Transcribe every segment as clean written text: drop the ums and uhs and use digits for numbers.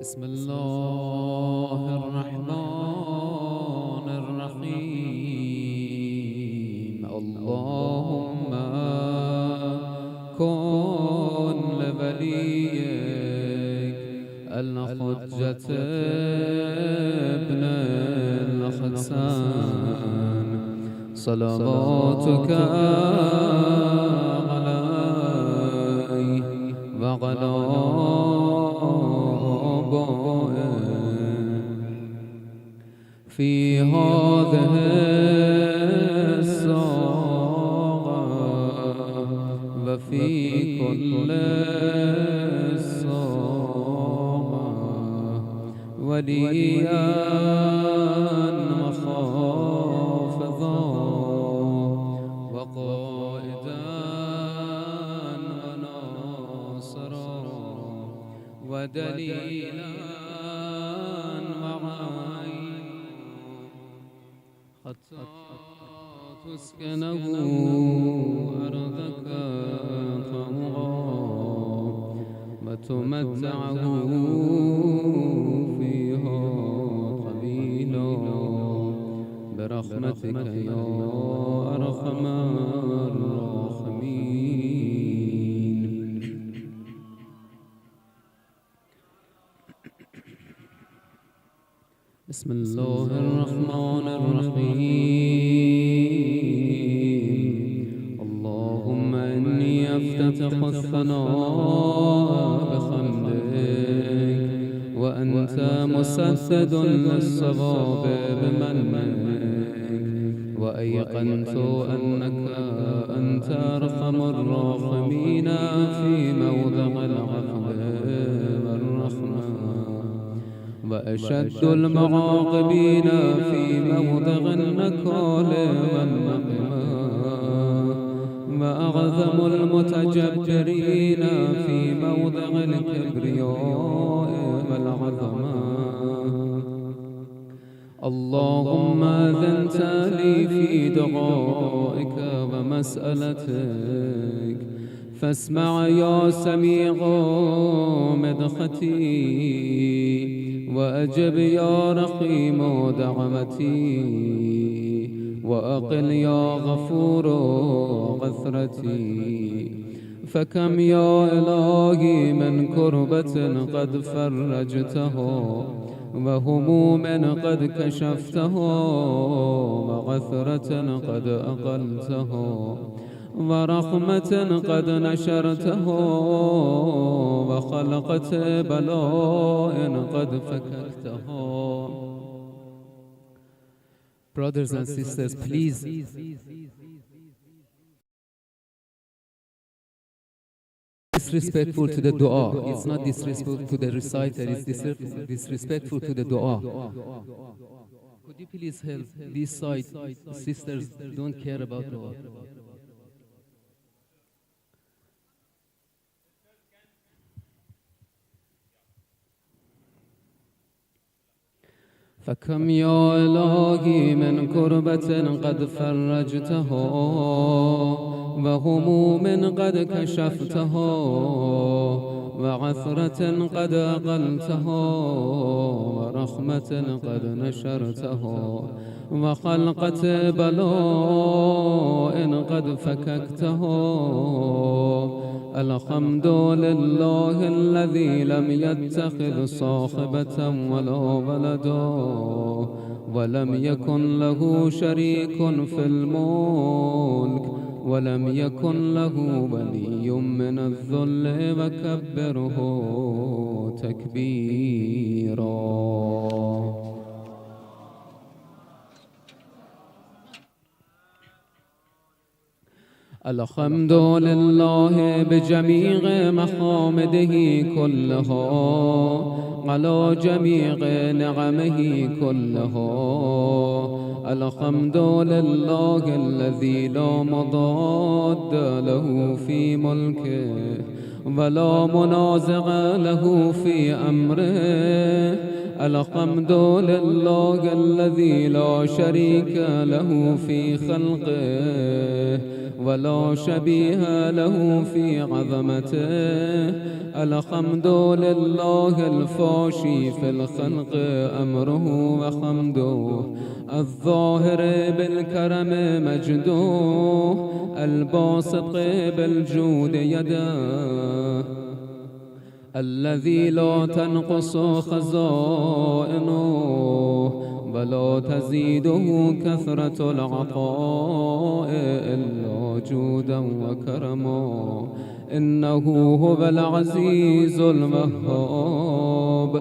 بسم الله الرحمن الرحيم. اللهم كن لوليك الحجة ابن الحسن صلواتك عليه وعلى في هذه الساعة وفي كل ساعة وليا وحافظا وقائدا وناصرا ودليلا حتى تسكنه أرضك طوعا وتمتعه فيها قليلا برحمتك يا أرحم الراحمين. بسم الله الرحمن الرحيم. اللهم إني أفتتح الثناء بحمدك وأنت مسدد للصواب بمنك، وأيقنت أنك أنت أرحم الراحمين في موضع العفو والرحمة، وأشد المعاقبين في موضع النكال والنقمة، وأعظم المتجبرين في موضع الكبرياء والعظمة. اللهم أذنت لي في دعائك ومسألتك، فاسمع يا سميع مدحتي، وأجب يا رحيم دعوتي، وأقل يا غفور عثرتي. فكم يا إلهي من كربة قد فرجتها، وهموم قد كشفتها، وعثرة قد أقلتها، ورحمة قد نشرتها، وخلقت بلاء قد فككتها. Brothers and sisters, please disrespectful to the dua. It's not disrespectful to the reciter, it's disrespectful to the dua. Could you please help this side? Sisters don't care about dua. فكم يا إلهي من كربة قد فرجتها، وهموم قد كشفتها، وعثرة قد أقلتها، ورحمة قد نشرتها، وخلقة بلاء قد فككتها. الحمد لله الذي لم يتخذ صاحبة ولا ولدا، ولم يكن له شريك في الملك، ولم يكن له ولي من الذل، وكبره تكبيرا. الحمد لله بجميع محامده كلها، على جميع نعمه كلها. الحمد لله الذي لا مضاد له في ملكه، ولا منازع له في أمره. الحمد لله الذي لا شريك له في خلقه، ولا شبيه له في عظمته. الحمد لله الفاشي في الخلق أمره وحمده، الظاهر بالكرم مجده، الباسط بالجود يده، الذي لا تنقص خزائنه ولا تزيده كثرة العطاء إلا جودا وكرما. إنه هو العزيز الوهاب.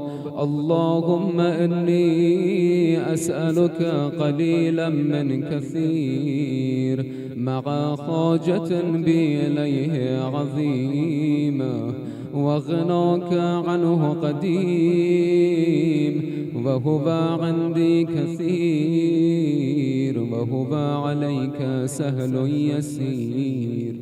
اللهم إني أسألك قليلا من كثير مع حاجة بي إليه عظيمة، وغناك عنه قديم، وهو عندي كثير، وهو عليك سهل يسير.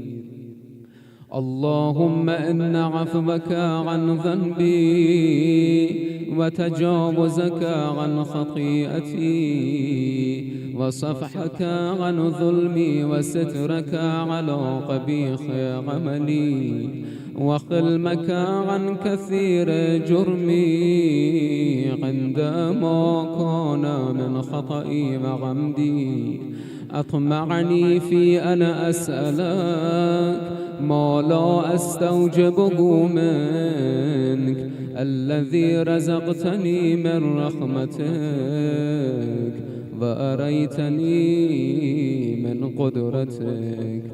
اللهم إن عفوك عن ذنبي وتجاوزك عن خطيئتي وصفحك عن ظلمي وسترك على قبيح عملي وحلمك عن كثير جرمي عندما كان من خطئي وعمدي، أطمعني في أن أسألك ما لا أستوجبه منك، الذي رزقتني من رحمتك وأريتني من قدرتك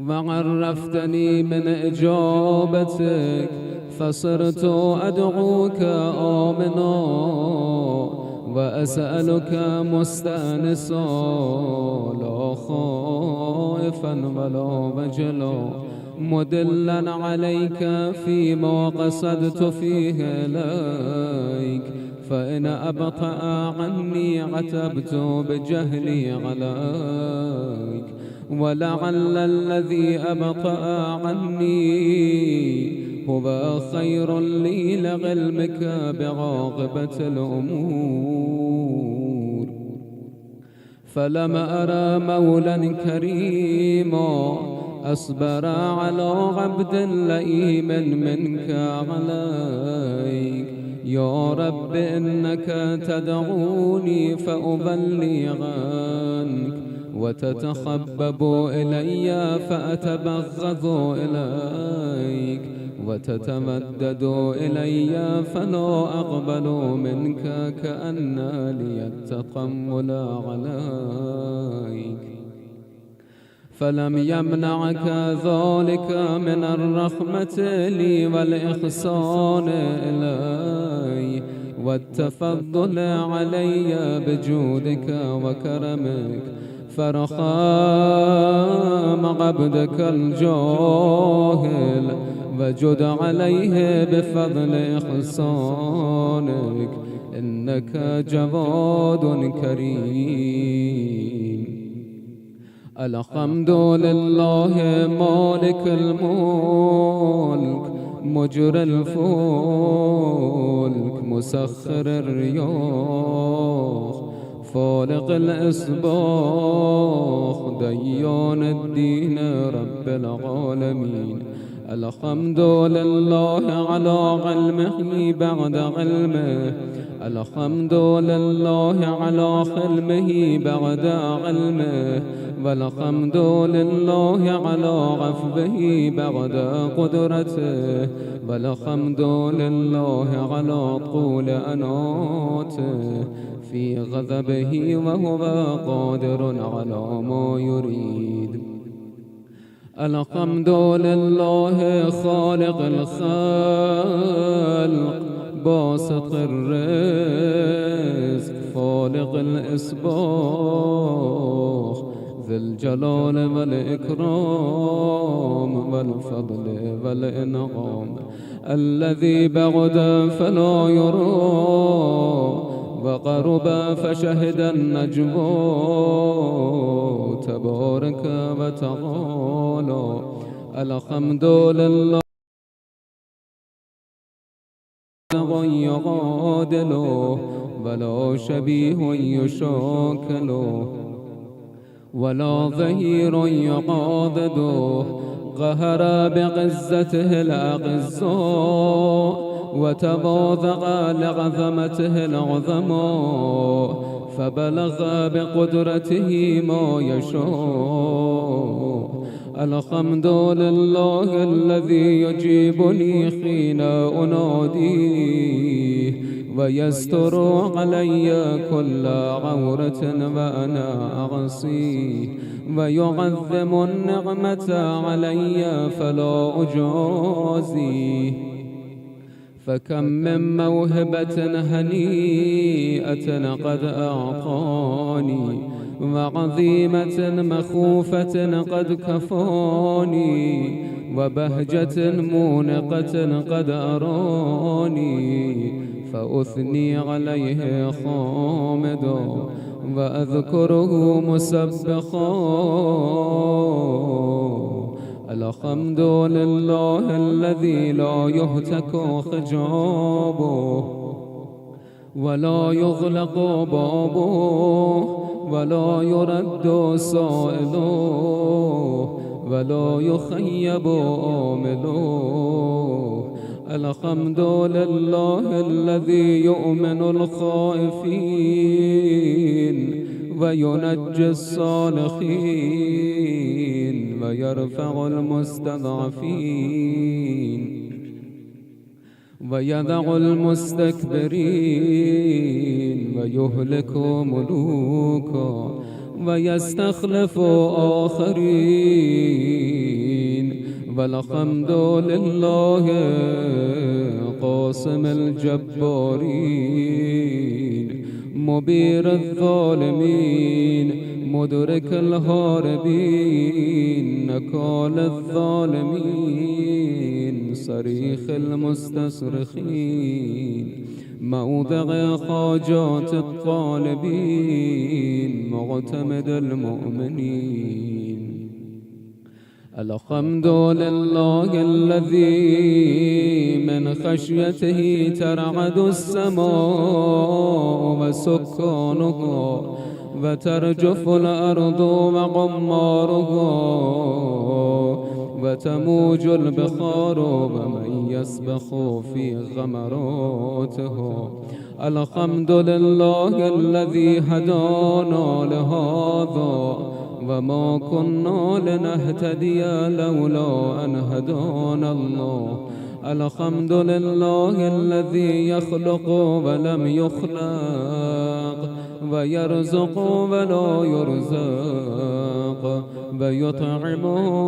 وعرفتني من إجابتك، فصرت أدعوك آمنا وأسألك مستأنسا لا خائفا ولا وجلا، مدلا عليك فيما قصدت فيه إليك، فإن أبطأ عني عتبت بجهلي عليك، ولعل الذي أبطأ عني هو خير لي لعلمك بعاقبة الأمور. فلم أرى مولا كريما أصبر على عبد لئيم منك عليك. يا رب إنك تدعوني فأبلغك، وتتخبب إلي فأتبغض إليك، وتتمدد إلي فلا أقبل منك كأن لي التقمل عليك. فلم يمنعك ذلك من الرحمة لي والإحسان إلي والتفضل علي بجودك وكرمك، فرحم عبدك الجاهل وجد عليه بفضل إحسانك، إنك جواد كريم. الحمد لله مالك الملك مجري الفلك مسخر الرياح فالق الإصباح ديان الدين رب العالمين. الحمد لله على علمه بعد علمه، الحمد لله على حلمه بعد علمه، والحمد لله على عفوه بعد قدرته، والحمد لله على طول أناته في غضبه وهو قادر على ما يريد. الحمد لله خالق الخلق باسط الرزق فالق الإصباح ذي الجلال والإكرام والفضل والإنعام، الذي بعد فلا يرى وقرب فشهد النجوى، تبارك وتعالى. الحمد لله يعادله ولا شبيه يشاكله، ولا ظهير يقاضده، قهر بقزته الأقزاء وتباذق لعظمته العظماء، فبلغ بقدرته ما يشاء. الحمد لله الذي يجيبني حين أناديه، ويستر علي كل عورة وأنا أعصيه، ويعظم النعمة علي فلا أجازيه. فكم من موهبة هنيئة قد أعطاني، وعظيمة مخوفة قد كفاني، وبهجة مونقة قد أراني، فأثني عليه حامدا وأذكره مسبحا. الحمد لله الذي لا يهتك حجابه، ولا يغلق بابه، ولا يرد سائله، ولا يخيب آمله. الحمد لله الذي يؤمن الخائفين وينجي الصالحين ويرفع المستضعفين ويدع المستكبرين ويهلك ملوكا ويستخلف آخرين. والحمد لله قاسم الجبارين، مبير الظالمين، مدرك الهاربين، نكال الظالمين، صريخ المستصرخين، موضع حاجات الطالبين، معتمد المؤمنين. الحمد لله الذي من خشيته ترعد السماء وسكانها، وترجف الأرض وغمارها، وتموج البحار ومن يسبح في غمراتها. الحمد لله الذي هدانا لهذا وما كنا لنهتدي لولا أن هدانا الله. الحمد لله الذي يخلق ولم يخلق، ويرزق ولا يرزق، ويطعم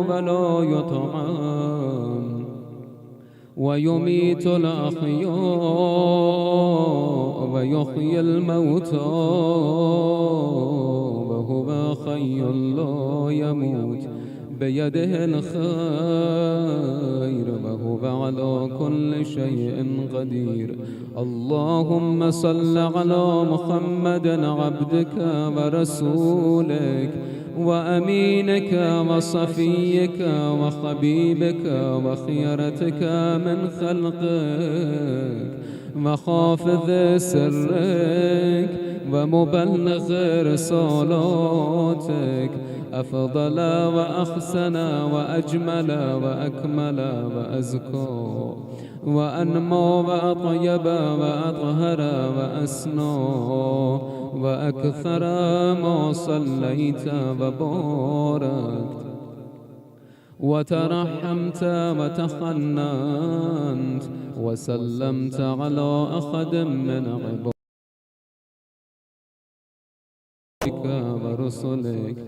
ولا يطعم، ويميت الأحياء ويحيي الموتى، وهو حي لا يموت، بيده الخير وهو على كل شيء قدير. اللهم صل على محمد عبدك ورسولك وأمينك وصفيك وحبيبك وخيرتك من خلقك، وحافظ سرك ومبلغ رسالاتك، أفضل وأحسن وأجمل وأكمل وأزكى وأنمى وأطيب وأطهر وأسنى وأكثر ما صليت وباركت وترحمت وتحننت وسلمت على أحد من عبادك ورسلك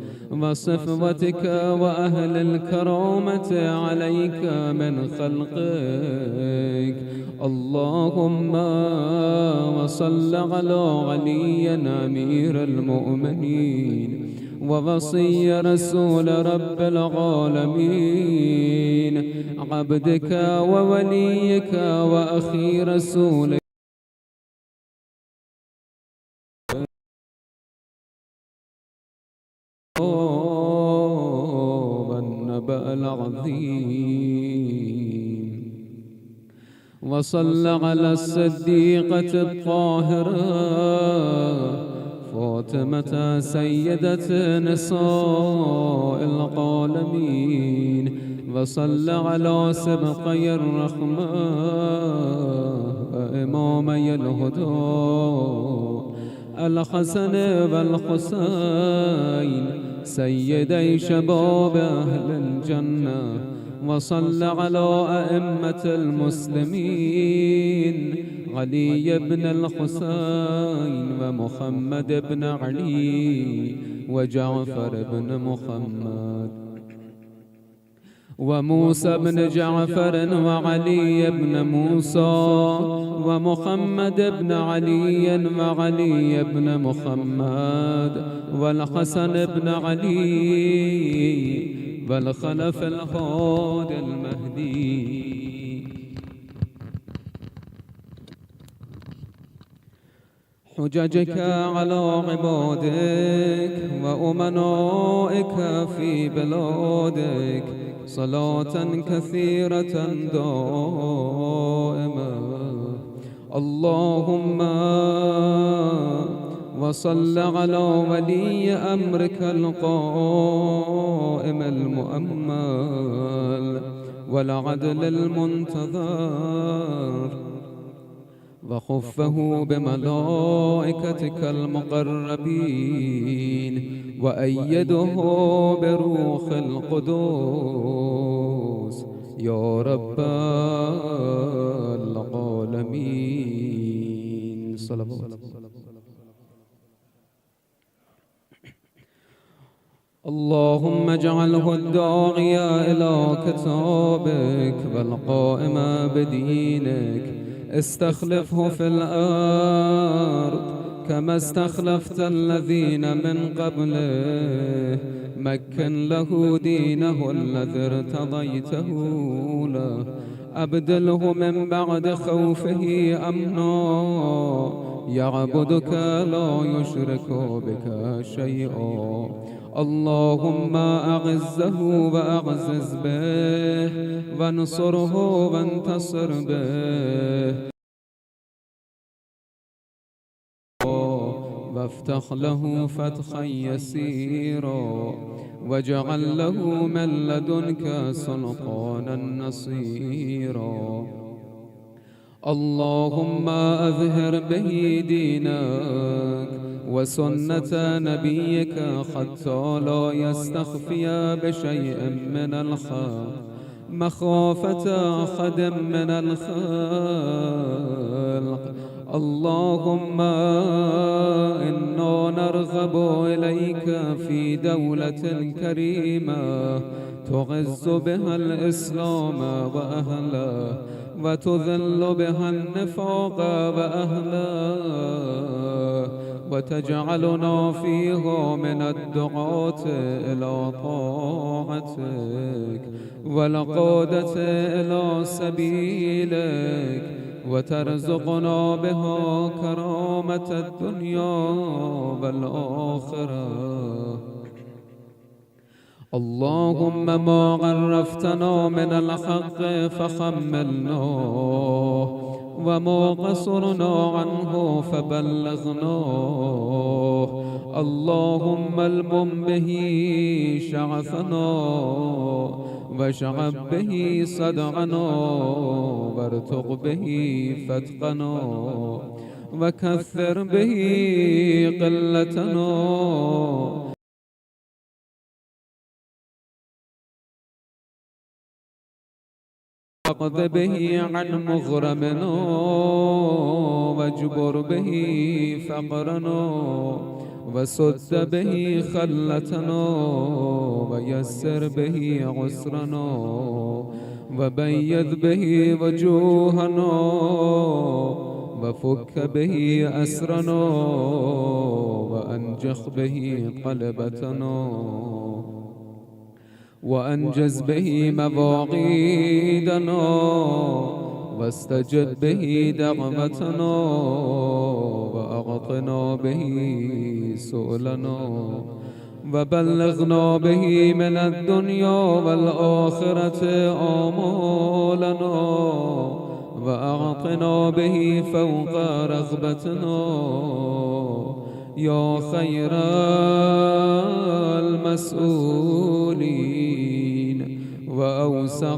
وصفوتك وأهل الكرامة عليك من خلقك. اللهم وصل على علي أمير المؤمنين ووصي رسول رب العالمين، عبدك ووليك وأخي رسولك والنبأ العظيم. وصل على الصديقة الطاهرة فاطمة سيدة نساء العالمين، وصل على سبقي الرحمة إمامي الهدى الحسن والحسين سيدي شباب أهل الجنة، وصل على أئمة المسلمين علي بن الحسين ومحمد بن علي وجعفر بن محمد وموسى بن جعفر وعلي بن موسى ومحمد بن علي وعلي بن محمد والحسن بن علي والخلف الهادي المهدي. حججك على عبادك وأمنائك في بلادك صلاة كثيرة دائمة. اللهم وصل على ولي أمرك القائم المؤمل والعدل المنتظر، وخفه بملائكتك المقربين، وأيده بروح القدوس يا رب العالمين. صلوات. اللهم اجعله الداعي إلى كتابك والقائم بدينك، استخلفه في الأرض كما استخلفت الذين من قبله، مكن له دينه الذي ارتضيته له، أبدله من بعد خوفه أمنا، يعبدك لا يشرك بك شيئا. اللهم أعزه وأعزز به، وانصره وانتصر به، وافتح له فتحا يسيرا، واجعل له من لدنك سلطانا نصيرا. اللهم أظهر به دينك وسنة نبيك حتى لا يستخفي بشيء من الحق مخافة أحد من الخلق. اللهم إنا نرغب إليك في دولة كريمة تعز بها الإسلام وأهله، وتذل بها النفاق وأهله، وتجعلنا فيها من الدعاة إلى طاعتك والقادة إلى سبيلك، وترزقنا بها كرامة الدنيا والآخرة. اللهم ما عرفتنا من الحق فحملناه، وما قصرنا عنه فبلغناه. اللهم المم به شعثنا، واشعب به صدعنا، وارتق به فتقنا، وكثر به قلتنا، واقض به عن مغرمنا، واجبر به فقرنا، وسد به خلتنا، ويسر به عسرنا، وبيض به وجوهنا، وفك به أسرنا، وأنجح به قلبتنا، وأنجز به مواعيدنا، واستجب به دعوتنا، وأعطنا به سؤلنا، وبلغنا به من الدنيا والآخرة آمالنا، وأعطنا به فوق رغبتنا، يا خير المسؤولين وأوسع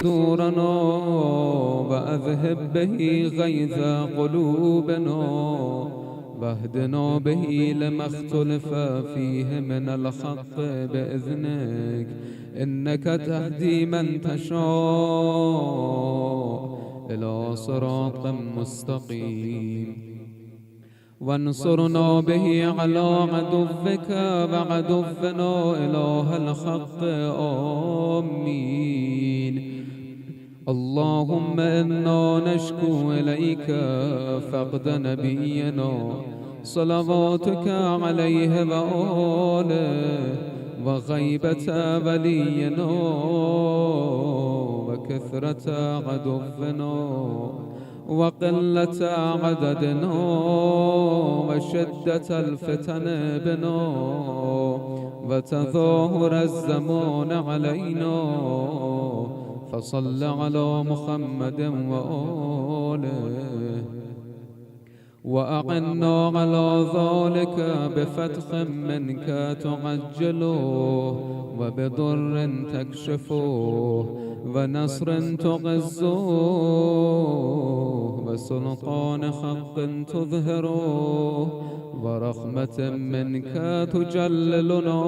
دورنا وأذهب به غيظ قلوبنا واهدنا به لما اختلف فيه من الحق بإذنك إنك تهدي من تشاء إلى صراط مستقيم وانصرنا به على عدوك وعدونا إله الحق آمين اللهم إنا نشكو إليك فقد نبينا صلواتك عليه وآله وغيبة ولينا وكثرة عدونا وقلة عددنا وشدة الفتن بنا وتظاهر الزمان علينا فصل على محمد وآله وأعنا على ذلك بفتح منك تعجله وبضر تكشفه ونصر تعزه وسلطان حق تظهره ورحمة منك تجللنا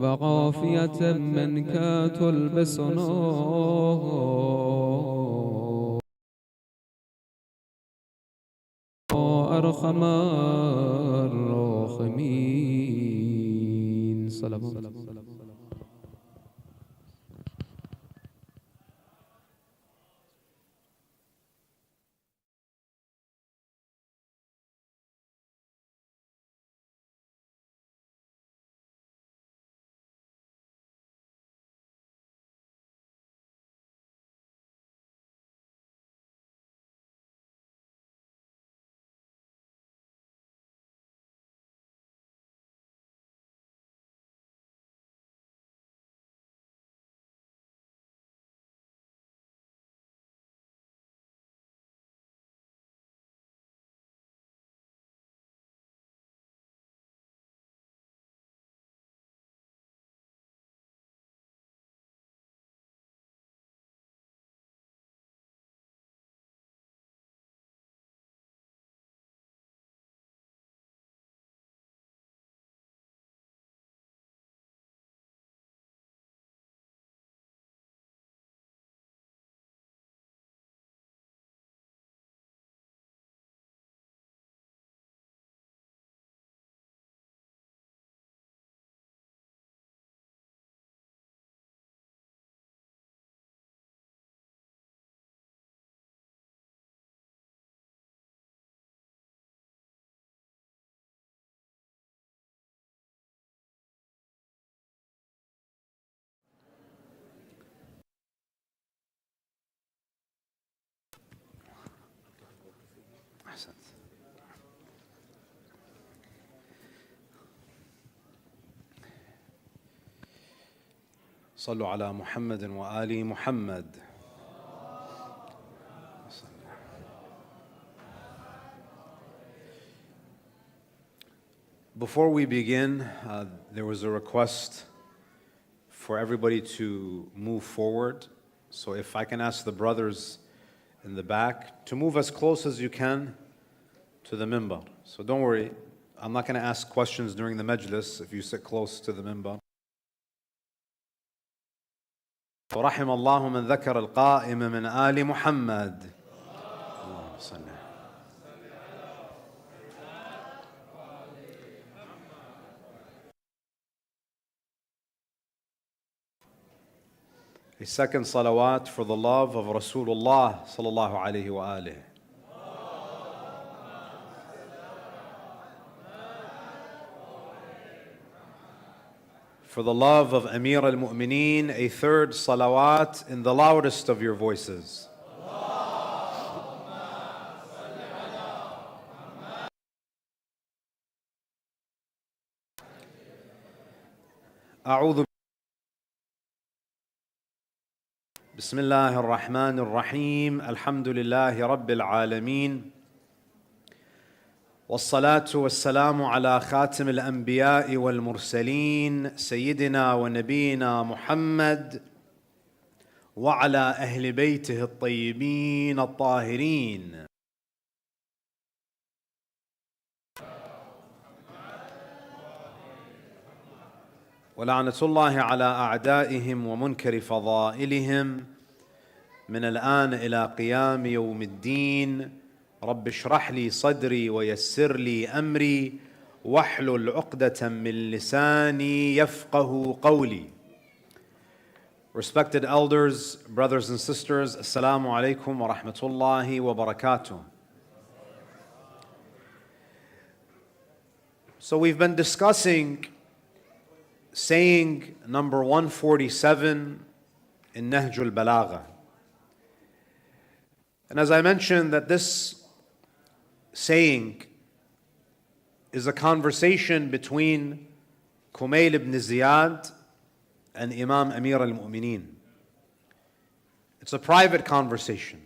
وعافية منك تلبسنا أرحم الراحمين صلوات صلوا على محمد وآل محمد. Before we begin, there was a request for everybody to move forward. So if I can ask the brothers in the back to move as close as you can to the Mimbar. So don't worry, I'm not going to ask questions during the majlis if you sit close to the Mimbar. ورحم الله من ذكر القائم من آل محمد. اللهم صل. A second salawat for the love of Rasulullah sallallahu alayhi wa alihi. For the love of Amir al-Mu'mineen, a third salawat in the loudest of your voices. أعوذ بسم الله الرحمن الرحيم الحمد لله رب العالمين والصلاة والسلام على خاتم الأنبياء والمرسلين سيدنا ونبينا محمد وعلى أهل بيته الطيبين الطاهرين. ولعنة الله على أعدائهم ومنكر فضائلهم من الآن إلى قيام يوم الدين. رب اشرح لي صدري ويسر لي أمري واحلل عقدة من لساني يفقه قولي. Respected elders, brothers and sisters, Assalamu alaikum wa rahmatullahi wa barakatuh. So we've been discussing saying number 147 in Nahjul Balagha. And as I mentioned, that this saying is a conversation between Kumail ibn Ziyad and Imam Amir al-Mu'mineen. It's a private conversation.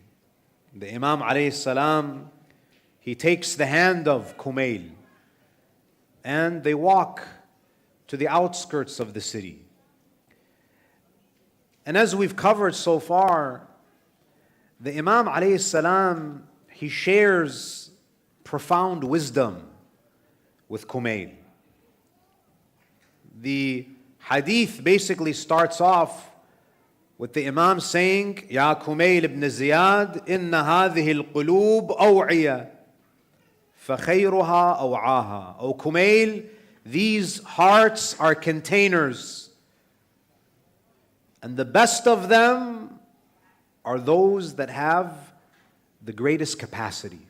The Imam alayhi salam, he takes the hand of Kumail and they walk to the outskirts of the city. And as we've covered so far, the Imam alayhi salam, he shares profound wisdom with Kumail. The hadith basically starts off with the Imam saying, Ya Kumail ibn Ziyad, inna hadhihi al-qulub aw'iya, fa khayruha aw'aha. O Kumail, these hearts are containers, and the best of them are those that have the greatest capacity.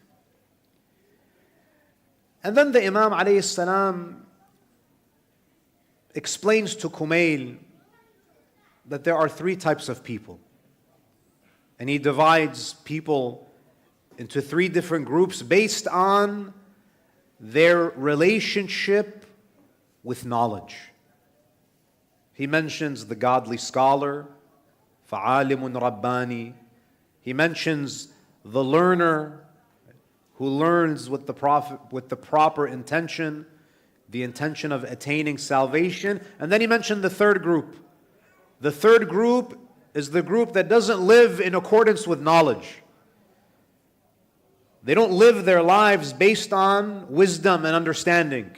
And then the Imam alayhi salam explains to Kumail that there are three types of people. And he divides people into three different groups based on their relationship with knowledge. He mentions the godly scholar, فَعَالِمٌ رَبَّانِي. He mentions the learner who learns with the proper intention, the intention of attaining salvation. And then he mentioned the third group. The third group is the group that doesn't live in accordance with knowledge. They don't live their lives based on wisdom and understanding.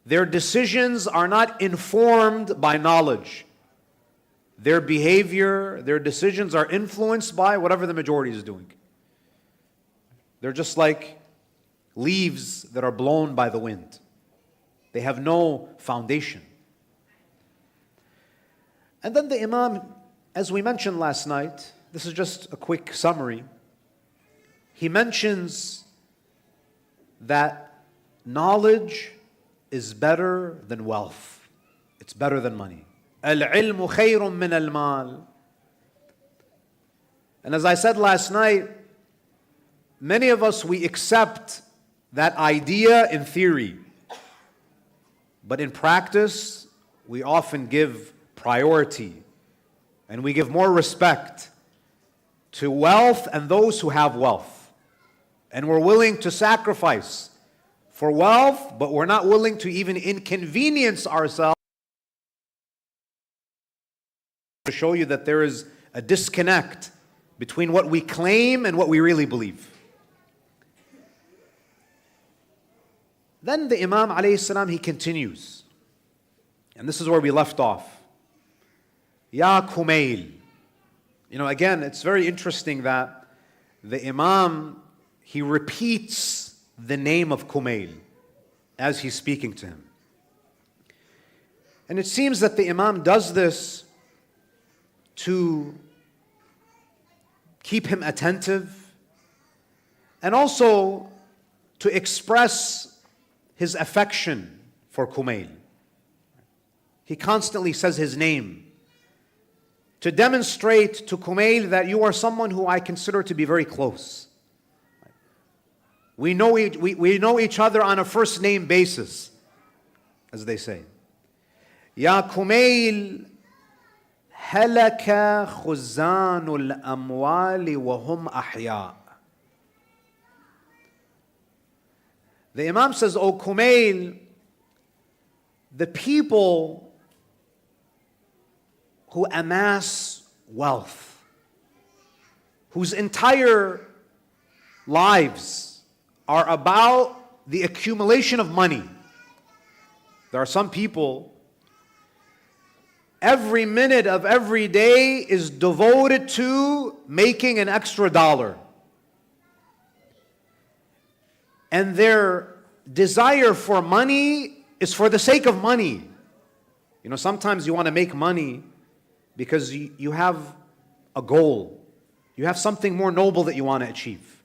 Their decisions are not informed by knowledge. Their behavior, their decisions are influenced by whatever the majority is doing. They're just like leaves that are blown by the wind. They have no foundation. And then the Imam, as we mentioned last night, this is just a quick summary. He mentions that knowledge is better than wealth. It's better than money. Al-ilmu khayrun min al-mal. And as I said last night, many of us, we accept that idea in theory. But in practice, we often give priority and we give more respect to wealth and those who have wealth. And we're willing to sacrifice for wealth, but we're not willing to even inconvenience ourselves to show you that there is a disconnect between what we claim and what we really believe. Then the Imam alayhi salam, he continues. And this is where we left off. Ya Kumail. You know, again, it's very interesting that the Imam, he repeats the name of Kumail as he's speaking to him. And it seems that the Imam does this to keep him attentive and also to express his affection for Kumail. He constantly says his name to demonstrate to Kumail that you are someone who I consider to be very close. We know each other on a first name basis, as they say. Ya Kumail, هلك خزان الأموال وهم أحياء. The Imam says, O Kumail, the people who amass wealth, whose entire lives are about the accumulation of money. There are some people, every minute of every day is devoted to making an extra dollar. And their desire for money is for the sake of money. You know, sometimes you want to make money because you have a goal. You have something more noble that you want to achieve.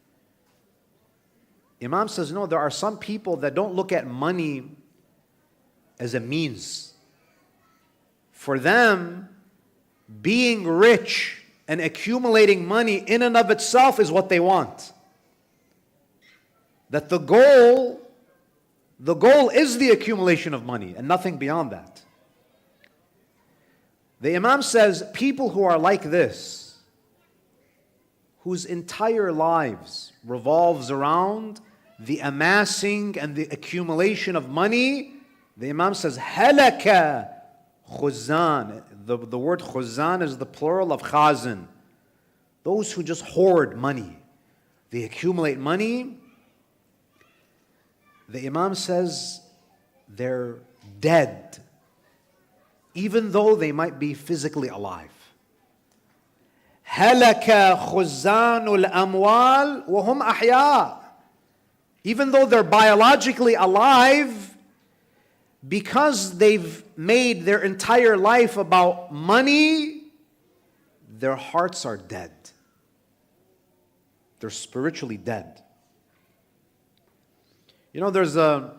Imam says, no, there are some people that don't look at money as a means. For them, being rich and accumulating money in and of itself is what they want. That the goal is the accumulation of money and nothing beyond that. The Imam says, people who are like this, whose entire lives revolves around the amassing and the accumulation of money, the Imam says, halaka khuzan. The word khuzan is the plural of khazin. Those who just hoard money. They accumulate money. The Imam says they're dead, even though they might be physically alive. Halaka khuzanul amwal wa hum ahya. Even though they're biologically alive, because they've made their entire life about money, their hearts are dead. They're spiritually dead. You know, there's an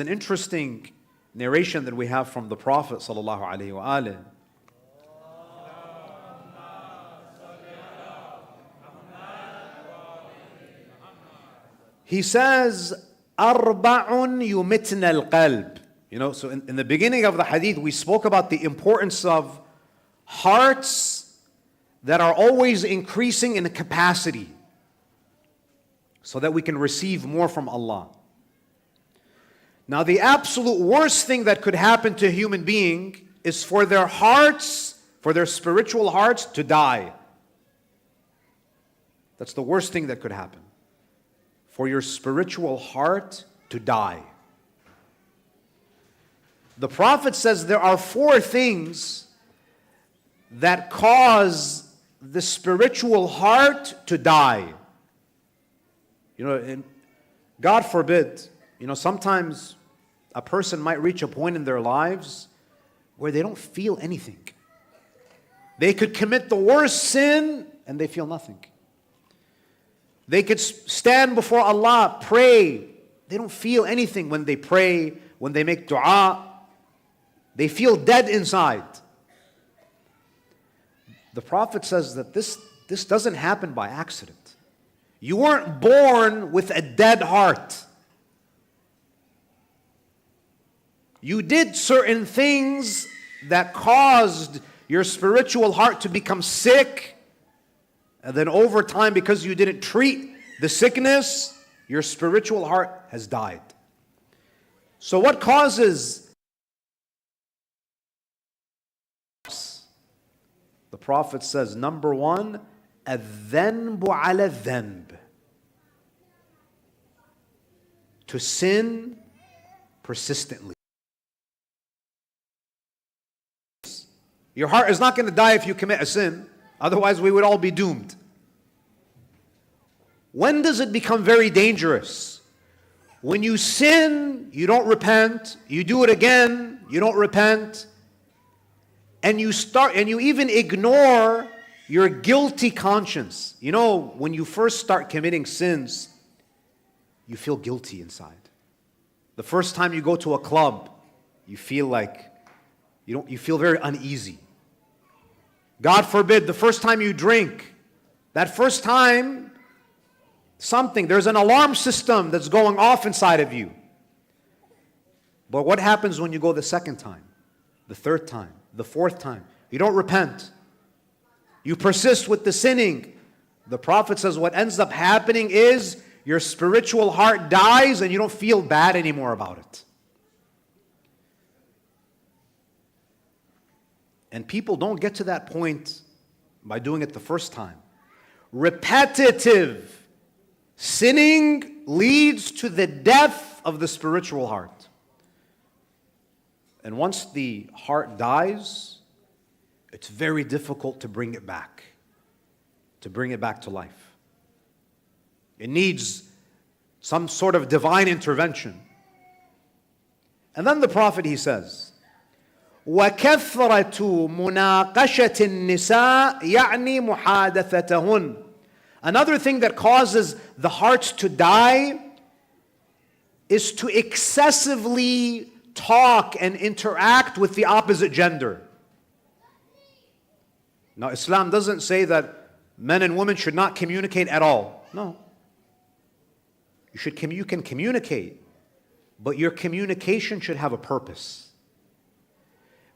interesting narration that we have from the Prophet sallallahu alaihi wasallam. He says, "Arba'un yumitna al-qalb." You know, so in the beginning of the hadith, we spoke about the importance of hearts that are always increasing in capacity, so that we can receive more from Allah. Now, the absolute worst thing that could happen to a human being is for their hearts, for their spiritual hearts, to die. That's the worst thing that could happen. For your spiritual heart to die. The Prophet says there are 4 things that cause the spiritual heart to die. You know, and God forbid, you know, sometimes a person might reach a point in their lives where they don't feel anything. They could commit the worst sin and they feel nothing. They could stand before Allah, pray. They don't feel anything when they pray, when they make dua. They feel dead inside. The Prophet says that this doesn't happen by accident. You weren't born with a dead heart. You did certain things that caused your spiritual heart to become sick. And then over time, because you didn't treat the sickness, your spiritual heart has died. So what causes? The Prophet says, number 1, الذنب على الذنب. To sin persistently. Your heart is not going to die if you commit a sin. Otherwise, we would all be doomed. When does it become very dangerous? When you sin, you don't repent. You do it again, you don't repent. And you even ignore your guilty conscience. You know, when you first start committing sins, you feel guilty inside. The first time you go to a club, you feel like you feel very uneasy. God forbid, the first time you drink, that first time, there's an alarm system that's going off inside of you. But what happens when you go the second time, the third time, the fourth time? You don't repent. You persist with the sinning. The Prophet says what ends up happening is your spiritual heart dies and you don't feel bad anymore about it. And people don't get to that point by doing it the first time. Repetitive sinning leads to the death of the spiritual heart. And once the heart dies, it's very difficult to bring it back to life. It needs some sort of divine intervention. And then the Prophet, he says, وَكَثْرَةُ مُنَاقَشَةِ النِّسَاءِ يَعْنِي مُحَادَثَتَهُنْ. Another thing that causes the hearts to die is to excessively talk and interact with the opposite gender. Now, Islam doesn't say that men and women should not communicate at all. No. You can communicate, but your communication should have a purpose.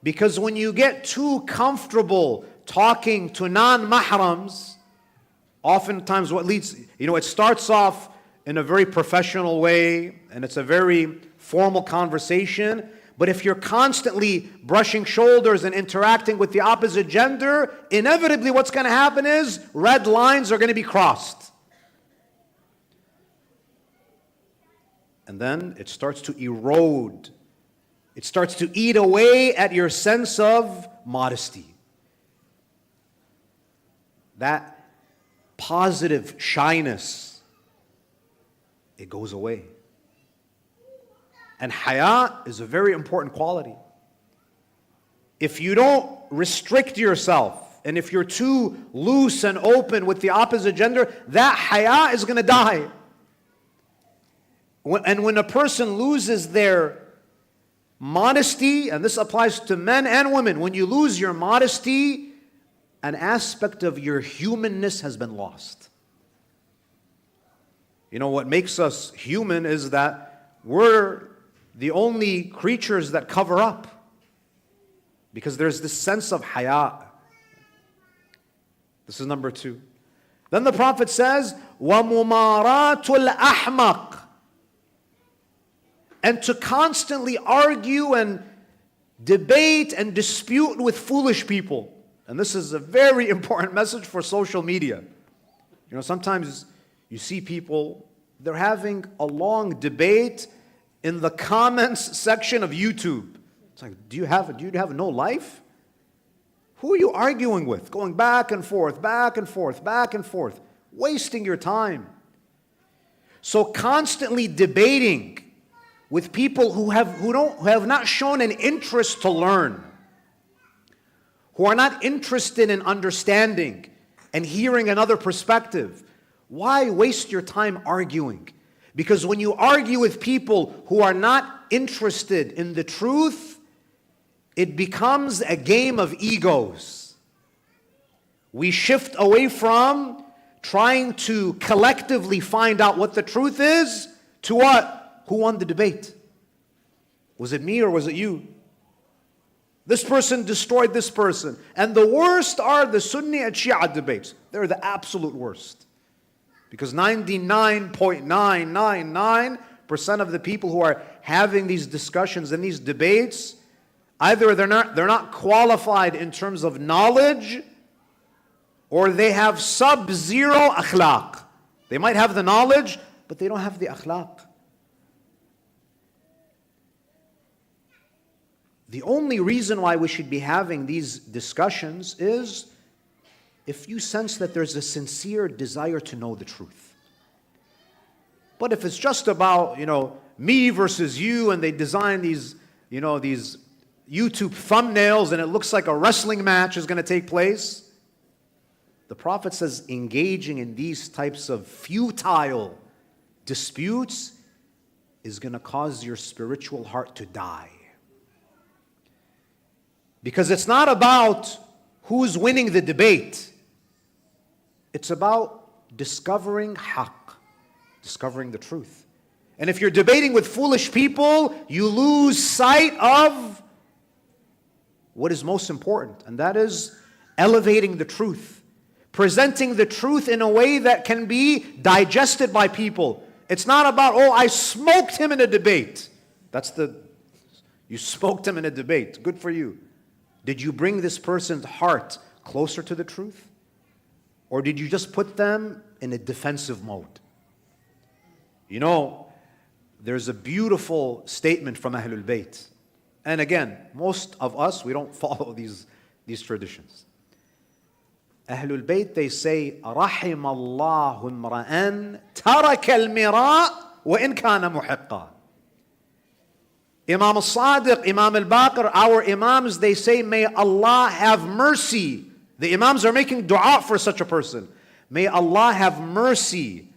Because when you get too comfortable talking to non-mahrams, oftentimes what leads, it starts off in a very professional way, and it's a very formal conversation. But if you're constantly brushing shoulders and interacting with the opposite gender, inevitably what's going to happen is red lines are going to be crossed. And then it starts to erode. It starts to eat away at your sense of modesty. That positive shyness, it goes away. And haya is a very important quality. If you don't restrict yourself, and if you're too loose and open with the opposite gender, that haya is going to die. And when a person loses their modesty, and this applies to men and women, when you lose your modesty, an aspect of your humanness has been lost. What makes us human is that we're the only creatures that cover up. Because there's this sense of haya. This is number 2. Then the Prophet says, وَمُمَارَاتُ الْأَحْمَقِ. And to constantly argue and debate and dispute with foolish people. And this is a very important message for social media. Sometimes you see people, they're having a long debate in the comments section of YouTube. It's like, do you have no life? Who are you arguing with? Going back and forth, back and forth, back and forth, wasting your time. So constantly debating with people who have not shown an interest to learn, who are not interested in understanding and hearing another perspective. Why waste your time arguing? Because when you argue with people who are not interested in the truth, it becomes a game of egos. We shift away from trying to collectively find out what the truth is to what? Who won the debate? Was it me or was it you? This person destroyed this person. And the worst are the Sunni and Shia debates. They're the absolute worst. Because 99.999% of the people who are having these discussions and these debates, either they're not qualified in terms of knowledge, or they have sub-zero akhlaq. They might have the knowledge, but they don't have the akhlaq. The only reason why we should be having these discussions is if you sense that there's a sincere desire to know the truth. But if it's just about, me versus you, and they design these YouTube thumbnails and it looks like a wrestling match is going to take place, the Prophet says engaging in these types of futile disputes is going to cause your spiritual heart to die. Because it's not about who's winning the debate. It's about discovering haqq, discovering the truth. And if you're debating with foolish people, you lose sight of what is most important, and that is elevating the truth, presenting the truth in a way that can be digested by people. It's not about, oh, I smoked him in a debate. You smoked him in a debate. Good for you. Did you bring this person's heart closer to the truth? Or did you just put them in a defensive mode? You know, there's a beautiful statement from Ahlul Bayt. And again, most of us, we don't follow these traditions. Ahlul Bayt, they say, رَحِمَ اللَّهُ امْرَأً تَرَكَ الْمِرَاءَ وَإِنْ كَانَ مُحِقًّا. Imam al-Sadiq, Imam al-Baqir, our Imams, they say, may Allah have mercy. The Imams are making dua for such a person. May Allah have mercy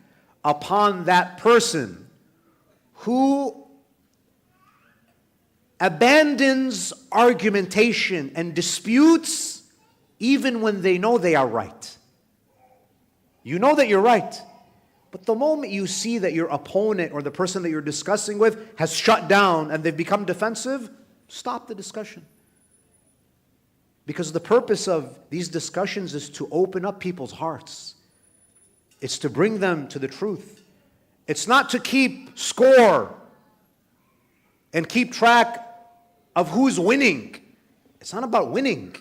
upon that person who abandons argumentation and disputes even when they know they are right. You know that you're right, but the moment you see that your opponent or the person that you're discussing with has shut down and they've become defensive, stop the discussion. Because the purpose of these discussions is to open up people's hearts. It's to bring them to the truth. It's not to keep score and keep track of who's winning. It's not about winning.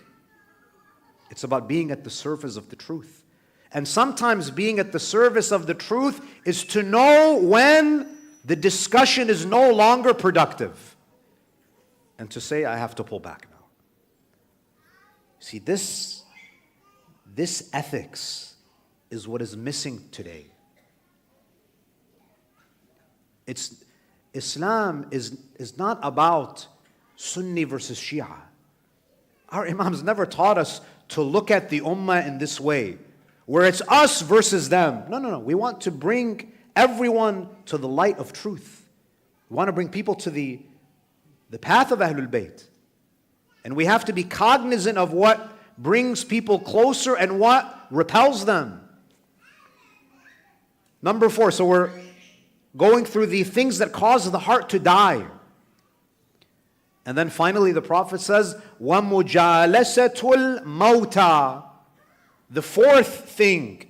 It's about being at the surface of the truth. And sometimes being at the service of the truth is to know when the discussion is no longer productive. And to say, I have to pull back now. See, this ethics is what is missing today. Islam is not about Sunni versus Shia. Our Imams never taught us to look at the Ummah in this way, where it's us versus them. No. We want to bring everyone to the light of truth. We want to bring people to the path of Ahlul Bayt. And we have to be cognizant of what brings people closer and what repels them. Number 4, so we're going through the things that cause the heart to die. And then finally the Prophet says, وَمُجَالَسَةُ الْمَوْتَى. The 4th thing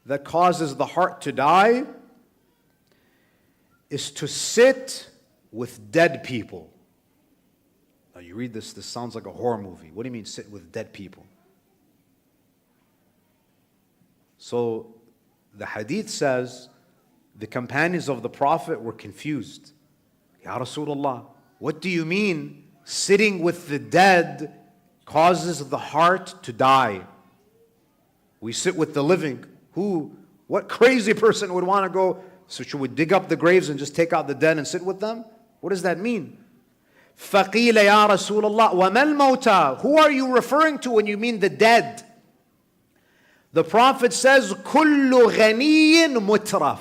that causes the heart to die is to sit with dead people. Now you read this sounds like a horror movie. What do you mean sit with dead people? So the hadith says, the companions of the Prophet were confused. Ya Rasulullah, what do you mean sitting with the dead causes the heart to die? We sit with the living. What crazy person would want to go, so should we dig up the graves and just take out the dead and sit with them? What does that mean? فَقِيلَ يَا رَسُولَ اللَّهِ وَمَا الْمَوْتَى. Who are you referring to when you mean the dead? The Prophet says, كُلُّ غَنِيٍّ مُتْرَفٍ.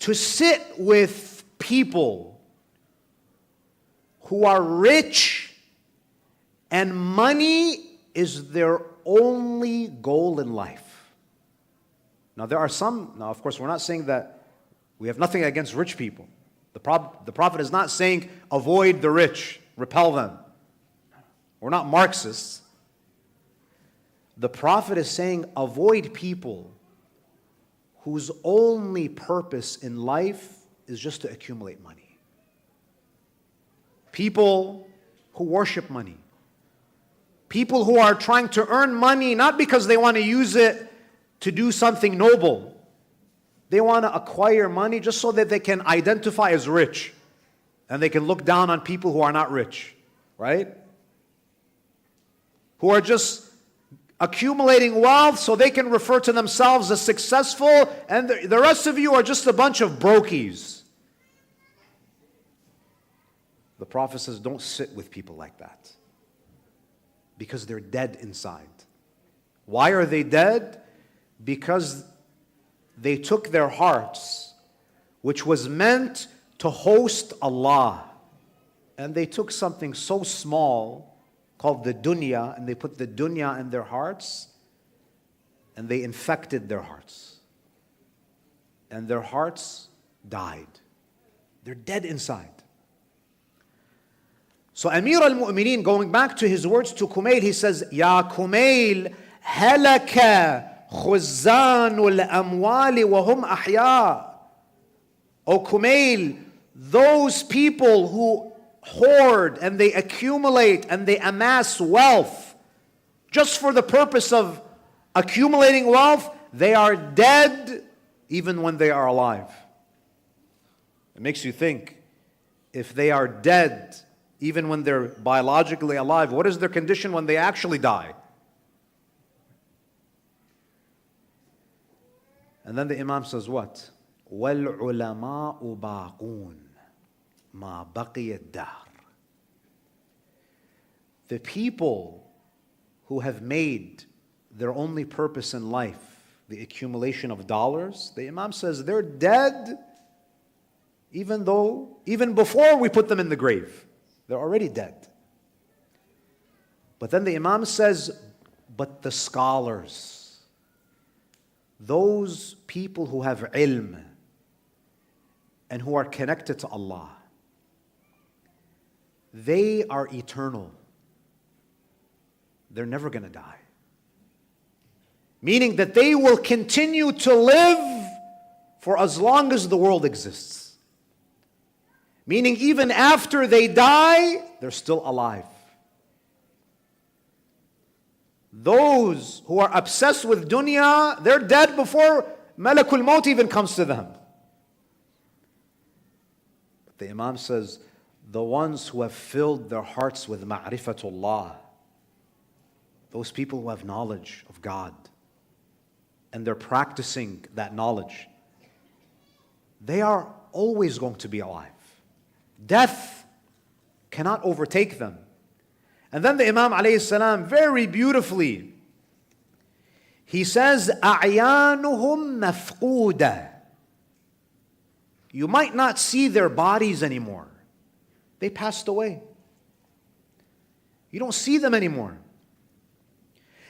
To sit with people who are rich and money is their only goal in life. Now of course we're not saying that we have nothing against rich people. The Prophet is not saying avoid the rich, repel them. We're not Marxists. The Prophet is saying avoid people whose only purpose in life is just to accumulate money. People who worship money. People who are trying to earn money not because they want to use it to do something noble. They want to acquire money just so that they can identify as rich. And they can look down on people who are not rich. Right? Who are just accumulating wealth so they can refer to themselves as successful, and the rest of you are just a bunch of brokies. The Prophet says, don't sit with people like that. Because they're dead inside. Why are they dead? Because they took their hearts, which was meant to host Allah, and they took something so small called the dunya, and they put the dunya in their hearts, and they infected their hearts. And their hearts died. They're dead inside. So Amir al-Mu'mineen, going back to his words to Kumail, he says, Ya Kumail, halaka khuzanul amwali wa hum ahya. O Kumail, those people who hoard and they accumulate and they amass wealth just for the purpose of accumulating wealth, they are dead even when they are alive. It makes you think, if they are dead even when they're biologically alive, what is their condition when they actually die? And then the Imam says what? وَالْعُلَمَاءُ بَاقُونَ مَا بَقِيَ الدَّهْرِ. The people who have made their only purpose in life the accumulation of dollars, the Imam says they're dead even before we put them in the grave. They're already dead. But then the Imam says, but the scholars, those people who have ilm and who are connected to Allah, they are eternal. They're never going to die. Meaning that they will continue to live for as long as the world exists. Meaning even after they die, they're still alive. Those who are obsessed with dunya, they're dead before Malakul Maut even comes to them. But the Imam says, the ones who have filled their hearts with ma'rifatullah, those people who have knowledge of God, and they're practicing that knowledge, they are always going to be alive. Death cannot overtake them. And then the Imam alayhi salam very beautifully, he says, أَعْيَانُهُمْ مَفْقُودَةً. You might not see their bodies anymore. They passed away. You don't see them anymore.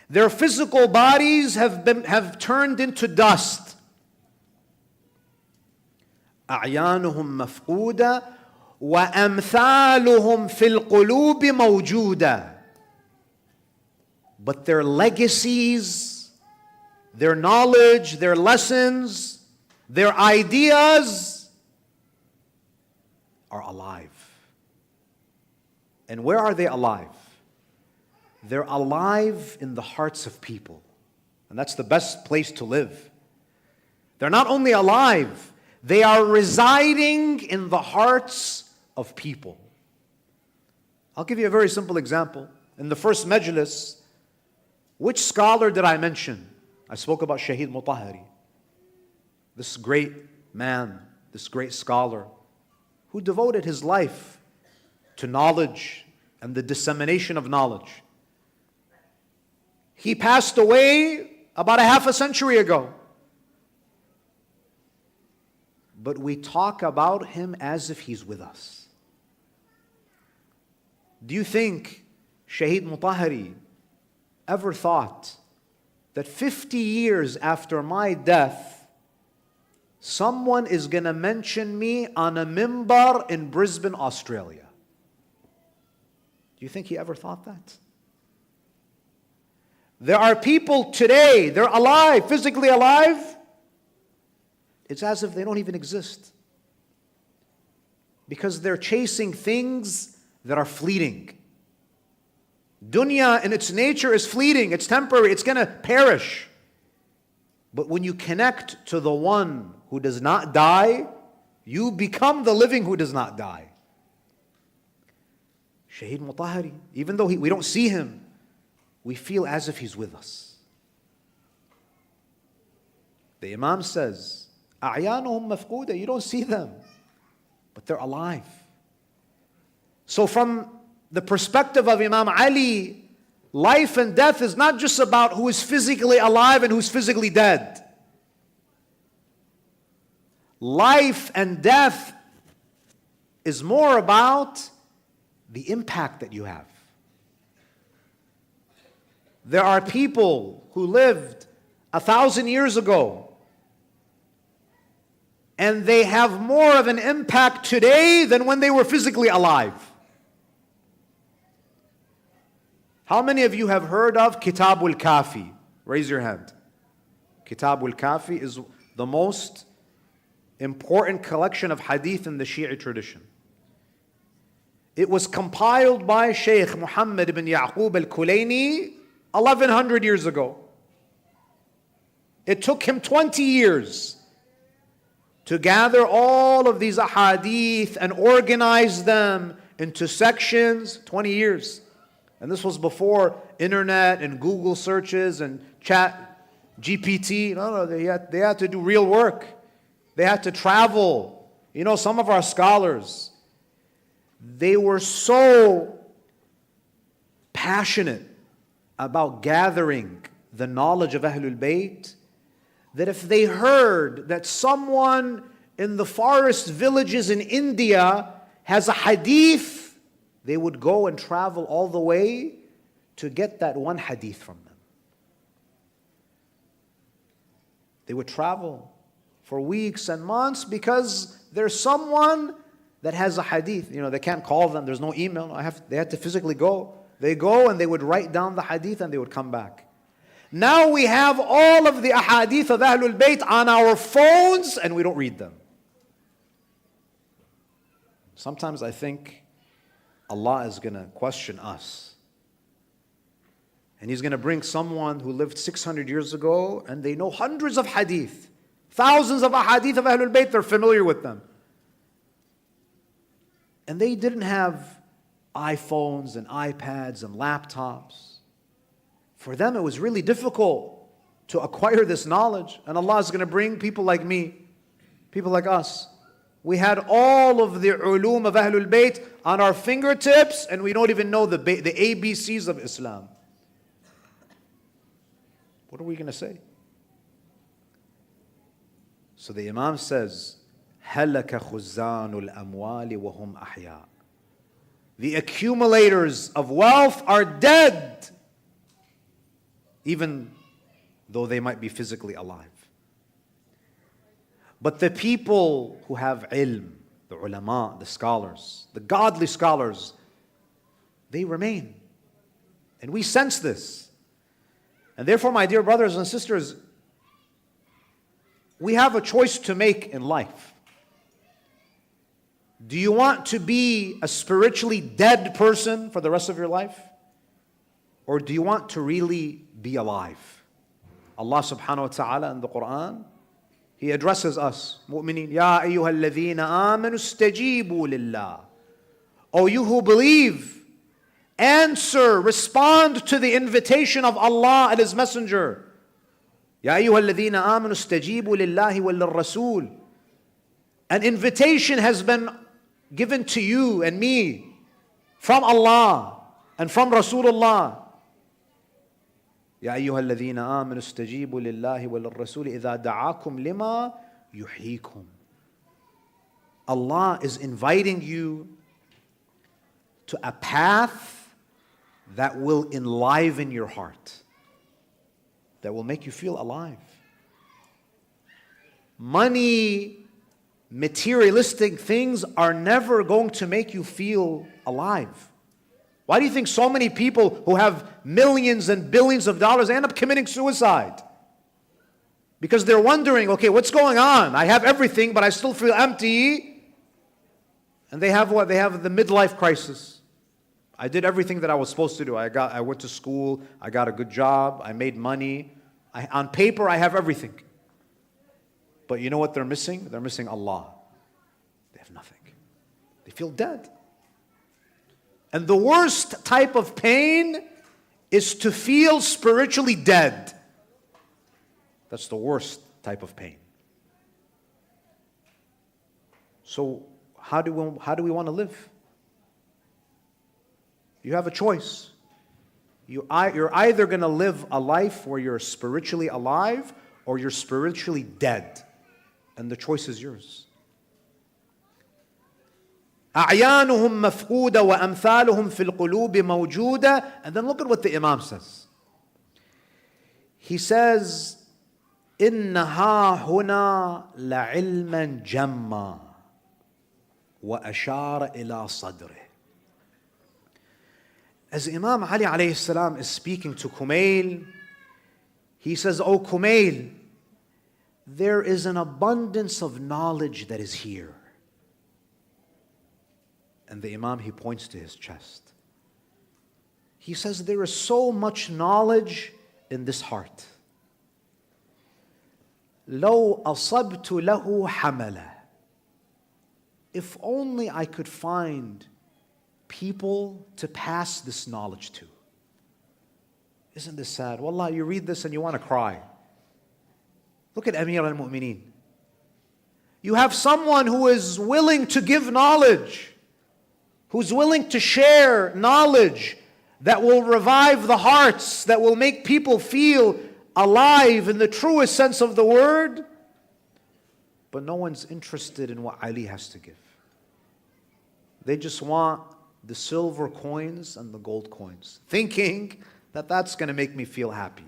Their physical bodies have turned into dust. أَعْيَانُهُمْ مَفْقُودَةً وَأَمْثَالُهُمْ فِي الْقُلُوبِ مَوْجُودَةً. But their legacies, their knowledge, their lessons, their ideas are alive. And where are they alive? They're alive in the hearts of people. And that's the best place to live. They're not only alive, they are residing in the hearts of people. I'll give you a very simple example. In the first majlis, which scholar did I mention? I spoke about Shaheed Mutahari. This great man, this great scholar, who devoted his life to knowledge and the dissemination of knowledge. He passed away about a half a century ago. But we talk about him as if he's with us. Do you think Shaheed Mutahari ever thought that 50 years after my death, someone is going to mention me on a mimbar in Brisbane, Australia? Do you think he ever thought that? There are people today, they're alive, physically alive. It's as if they don't even exist. Because they're chasing things that are fleeting. Dunya in its nature is fleeting, it's temporary, it's going to perish. But when you connect to the one who does not die, you become the living who does not die. Shaheed Mutahari, even though we don't see him, we feel as if he's with us. The Imam says, أَعْيَانُهُمْ مَفْقُودَةً. You don't see them, but they're alive. So from the perspective of Imam Ali, life and death is not just about who is physically alive and who's physically dead. Life and death is more about the impact that you have. There are people who lived 1,000 years ago, and they have more of an impact today than when they were physically alive. How many of you have heard of Kitabul Kafi? Raise your hand. Kitabul Kafi is the most important collection of hadith in the Shia tradition. It was compiled by Sheikh Muhammad ibn Yaqub al-Kulayni 1100 years ago. It took him 20 years to gather all of these ahadith and organize them into sections. 20 years. And this was before internet and Google searches and chat GPT. No, they had to do real work. They had to travel. You know, some of our scholars, they were so passionate about gathering the knowledge of Ahlul Bayt that if they heard that someone in the forest villages in India has a hadith, they would go and travel all the way to get that one hadith from them. They would travel for weeks and months because there's someone that has a hadith. You know, they can't call them, there's no email. They had to physically go. They go and they would write down the hadith and they would come back. Now we have all of the ahadith of Ahlul Bayt on our phones and we don't read them. Sometimes I think Allah is going to question us. And He's going to bring someone who lived 600 years ago and they know hundreds of hadith, thousands of ahadith of Ahlul Bayt, they're familiar with them. And they didn't have iPhones and iPads and laptops. For them, it was really difficult to acquire this knowledge. And Allah is going to bring people like me, people like us. We had all of the ulum of Ahlul Bayt on our fingertips, and we don't even know the ABCs of Islam. What are we going to say? So the Imam says, هَلَكَ خُزَّانُ الْأَمْوَالِ وَهُمْ أَحْيَاء. The accumulators of wealth are dead, even though they might be physically alive. But the people who have ilm, the ulama, the scholars, the godly scholars, they remain. And we sense this. And therefore, my dear brothers and sisters, we have a choice to make in life. Do you want to be a spiritually dead person for the rest of your life? Or do you want to really be alive? Allah subhanahu wa ta'ala in the Quran, He addresses us, mu'mineen, Ya ayyuha alladhina amanu istajibu lillah. O you who believe, answer, respond to the invitation of Allah and His Messenger. Ya ayyuha alladhina amanu istajibu lillahi wal rasul. An invitation has been given to you and me from Allah and from Rasulullah. يا أيها الذين آمنوا استجيبوا لله وللرسول إذا دعاكم لما يحييكم. Allah is inviting you to a path that will enliven your heart, that will make you feel alive. Money, materialistic things are never going to make you feel alive. Why do you think so many people who have millions and billions of dollars end up committing suicide? Because they're wondering, okay, what's going on? I have everything, but I still feel empty. And they have what? They have the midlife crisis. I did everything that I was supposed to do. I went to school, I got a good job, I made money. On paper, I have everything. But you know what they're missing? They're missing Allah. They have nothing. They feel dead. And the worst type of pain is to feel spiritually dead. That's the worst type of pain. So how do we want to live? You have a choice. You're either going to live a life where you're spiritually alive or you're spiritually dead. And the choice is yours. أعيانهم مفقودة وأمثالهم في القلوب موجودة. And then look at what the Imam says. He says, إنها هنا لعلما جما وأشار إلى صدره. As Imam Ali alayhi salam is speaking to Kumail, he says, "O Kumail, there is an abundance of knowledge that is here." And the Imam, he points to his chest. He says, there is so much knowledge in this heart. لو أصبت له حملا. If only I could find people to pass this knowledge to. Isn't this sad? Wallah, you read this and you want to cry. Look at Amir al-Mu'mineen. You have someone who is willing to give knowledge, who's willing to share knowledge that will revive the hearts, that will make people feel alive in the truest sense of the word. But no one's interested in what Ali has to give. They just want the silver coins and the gold coins, thinking that that's going to make me feel happy.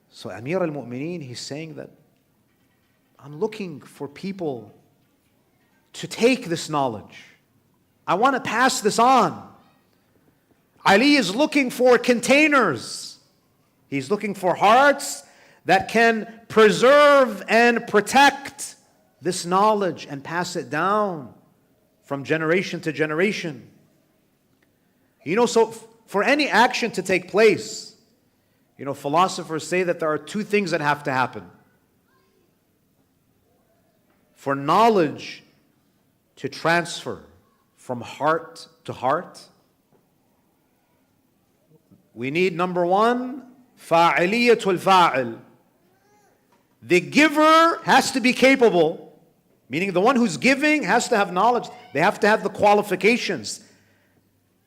So Amir al-Mu'mineen, he's saying that I'm looking for people to take this knowledge. I want to pass this on. Ali is looking for containers. He's looking for hearts that can preserve and protect this knowledge and pass it down from generation to generation. You know, so for any action to take place, you know, philosophers say that there are two things that have to happen. For knowledge to transfer from heart to heart, we need, number one, fa'iliyatul fa'il. The giver has to be capable, meaning the one who's giving has to have knowledge. They have to have the qualifications.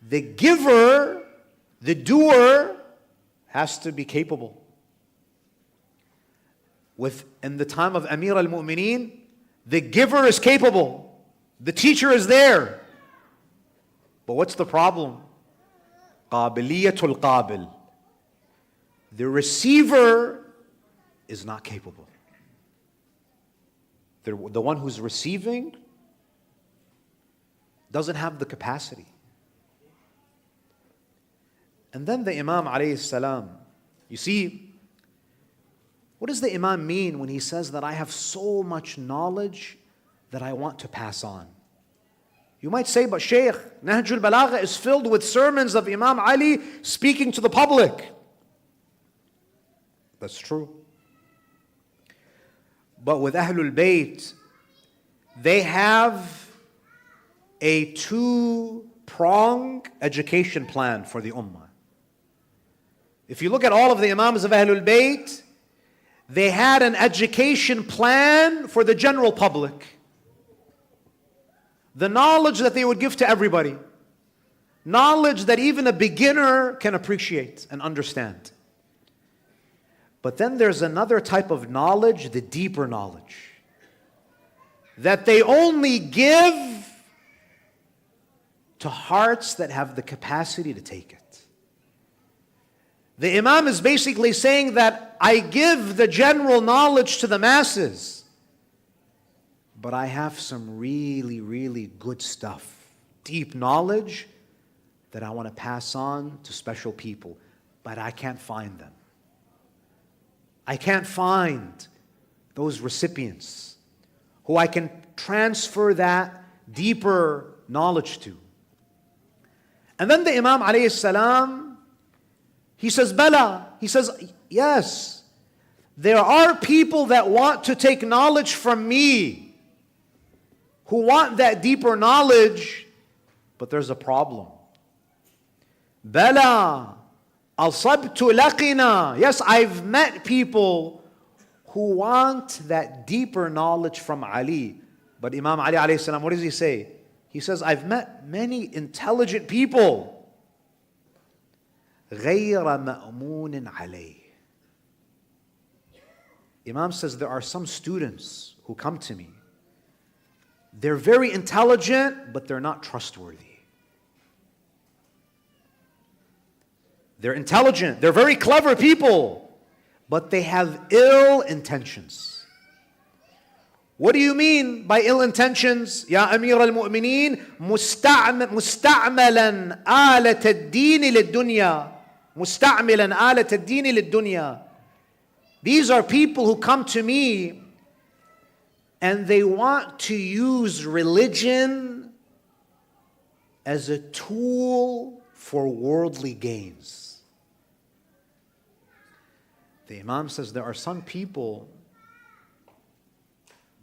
The giver, the doer, has to be capable. In the time of Amir al-Mu'mineen, the giver is capable. The teacher is there. But what's the problem? Qabiliyatul qabil. The receiver is not capable. The one who's receiving doesn't have the capacity. And then the Imam alayhi salam, you see, what does the Imam mean when he says that I have so much knowledge that I want to pass on? You might say, but Sheikh, Nahjul Balagha is filled with sermons of Imam Ali speaking to the public. That's true. But with Ahlul Bayt, they have a two-pronged education plan for the Ummah. If you look at all of the Imams of Ahlul Bayt, they had an education plan for the general public. The knowledge that they would give to everybody. Knowledge that even a beginner can appreciate and understand. But then there's another type of knowledge, the deeper knowledge, that they only give to hearts that have the capacity to take it. The Imam is basically saying that I give the general knowledge to the masses, but I have some really, really good stuff, deep knowledge that I want to pass on to special people, but I can't find them. I can't find those recipients who I can transfer that deeper knowledge to. And then the Imam alayhi salam, he says, Bala, he says, yes, there are people that want to take knowledge from me, who want that deeper knowledge, but there's a problem. Bala, asabtu laqina. Yes, I've met people who want that deeper knowledge from Ali. But Imam Ali alayhi salam, what does he say? He says, I've met many intelligent people. غَيْرَ مَأْمُونٍ عَلَيْهِ. Imam says there are some students who come to me. They're very intelligent, but they're not trustworthy. They're intelligent, they're very clever people, but they have ill intentions. What do you mean by ill intentions? Ya Amir al-Mu'mineen, مستعملا آلة الدين للدنيا. مستعملا آلة الدين للدنيا. These are people who come to me and they want to use religion as a tool for worldly gains. The Imam says there are some people,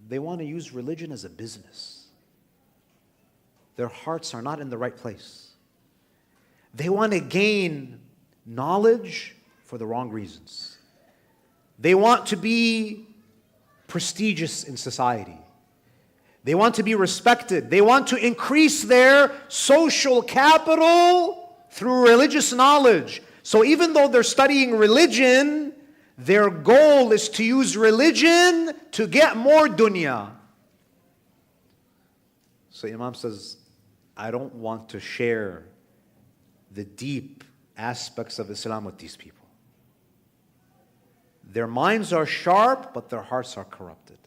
they want to use religion as a business. Their hearts are not in the right place. They want to gain knowledge for the wrong reasons. They want to be prestigious in society. They want to be respected. They want to increase their social capital through religious knowledge. So even though they're studying religion, their goal is to use religion to get more dunya. So Imam says, I don't want to share the deep aspects of Islam with these people. Their minds are sharp, but their hearts are corrupted.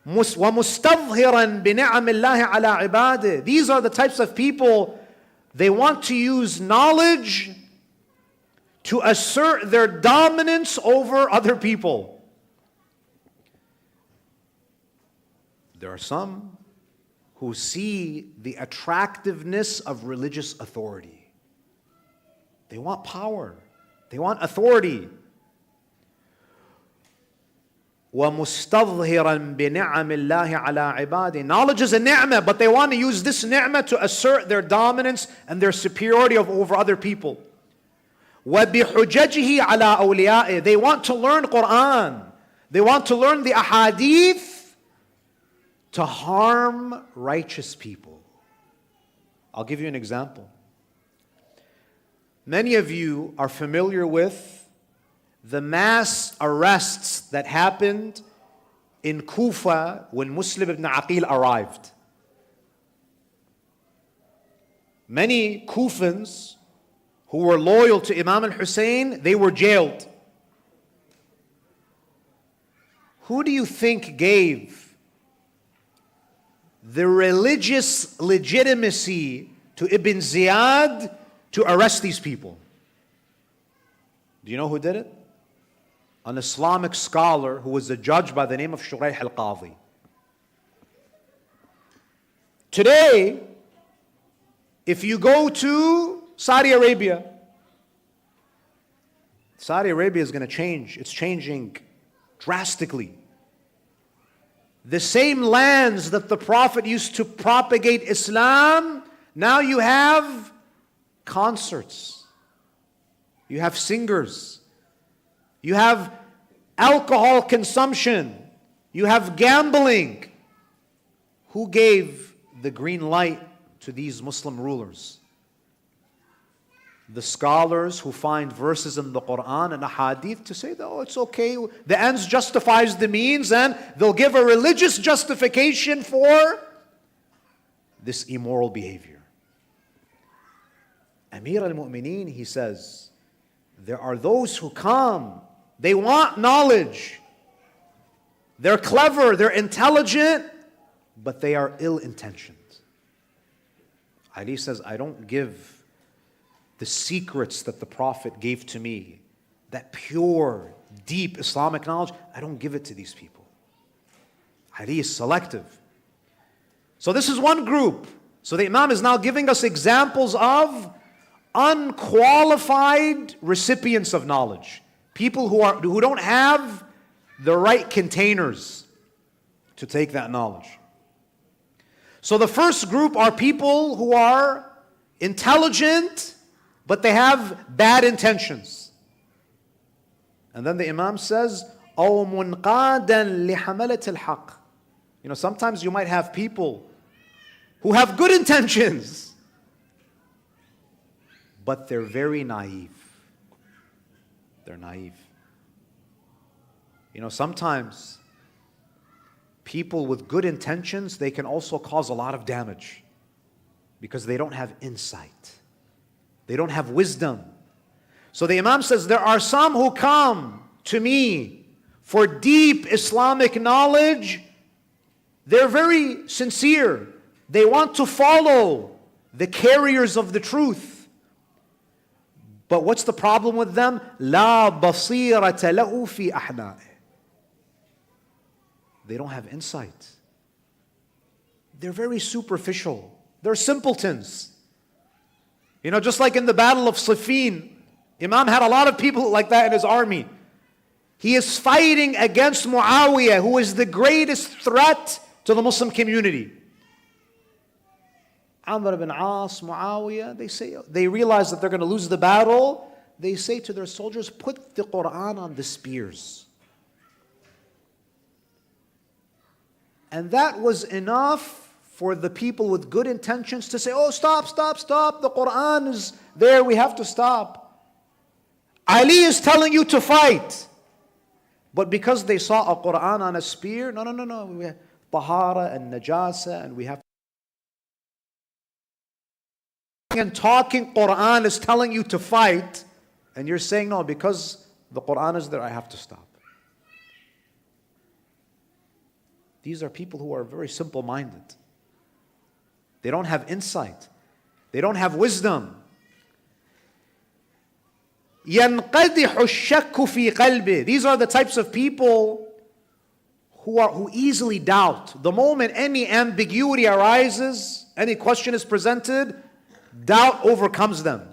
وَمُسْتَظْهِرًا بِنِعَمِ اللَّهِ عَلَىٰ عِبَادِهِ. These are the types of people, they want to use knowledge to assert their dominance over other people. There are some who see the attractiveness of religious authority. They want power. They want authority. وَمُسْتَظْهِرًا بِنِعَمِ اللَّهِ عَلَىٰ عِبَادِهِ. Knowledge is a ni'mah, but they want to use this ni'mah to assert their dominance and their superiority over other people. وَبِحُجَجِهِ عَلَىٰ أَوْلِيَائِهِ. They want to learn Quran. They want to learn the ahadith to harm righteous people. I'll give you an example. Many of you are familiar with the mass arrests that happened in Kufa when Muslim ibn Aqil arrived. Many Kufans who were loyal to Imam al-Hussein, they were jailed. Who do you think gave the religious legitimacy to Ibn Ziyad to arrest these people? Do you know who did it? An Islamic scholar who was a judge by the name of Shuraih al-Qadhi. Today, if you go to Saudi Arabia, Saudi Arabia is going to change. It's changing drastically. The same lands that the Prophet used to propagate Islam, now you have concerts. You have singers. You have alcohol consumption. You have gambling. Who gave the green light to these Muslim rulers? The scholars who find verses in the Quran and Ahadith to say that, oh, it's okay, the ends justifies the means, and they'll give a religious justification for this immoral behavior. Amir al-Mu'mineen, he says, there are those who come, they want knowledge, they're clever, they're intelligent, but they are ill-intentioned. Ali says, I don't give the secrets that the Prophet gave to me, that pure, deep Islamic knowledge, I don't give it to these people. Ali is selective. So this is one group. So the Imam is now giving us examples of unqualified recipients of knowledge. People who don't have the right containers to take that knowledge. So the first group are people who are intelligent, but they have bad intentions. And then the Imam says, أو منقادا لحملة الحق. You know, sometimes you might have people who have good intentions, but they're very naive. They're naive. You know, sometimes people with good intentions, they can also cause a lot of damage because they don't have insight. They don't have wisdom. So the Imam says, there are some who come to me for deep Islamic knowledge, they're very sincere. They want to follow the carriers of the truth. But what's the problem with them? لا بصيرة له في أحنائه. They don't have insight. They're very superficial. They're simpletons. You know, just like in the battle of Siffin, Imam had a lot of people like that in his army. He is fighting against Muawiyah, who is the greatest threat to the Muslim community. Amr ibn As, Muawiyah, they realize that they're going to lose the battle. They say to their soldiers, put the Quran on the spears. And that was enough for the people with good intentions to say, oh, stop. The Quran is there, we have to stop. Ali is telling you to fight. But because they saw a Quran on a spear, no. We have tahara and najasa, and we have. And talking Quran is telling you to fight, and you're saying, no, because the Quran is there, I have to stop. These are people who are very simple-minded. They don't have insight. They don't have wisdom. يَنْقَدِحُ الشَّكُّ فِي قَلْبِهِ. These are the types of people who easily doubt. The moment any ambiguity arises, any question is presented, doubt overcomes them.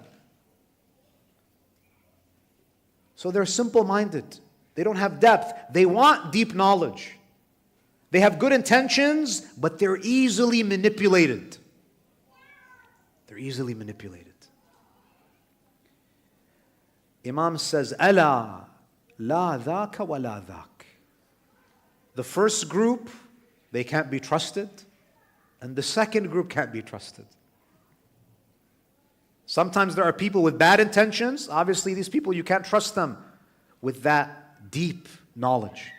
So they're simple-minded. They don't have depth. They want deep knowledge. They have good intentions, but they're easily manipulated. They're easily manipulated. Imam says, أَلَا لَا ذَاكَ وَلَا ذَاكَ. The first group, they can't be trusted. And the second group can't be trusted. Sometimes there are people with bad intentions. Obviously, these people, you can't trust them with that deep knowledge.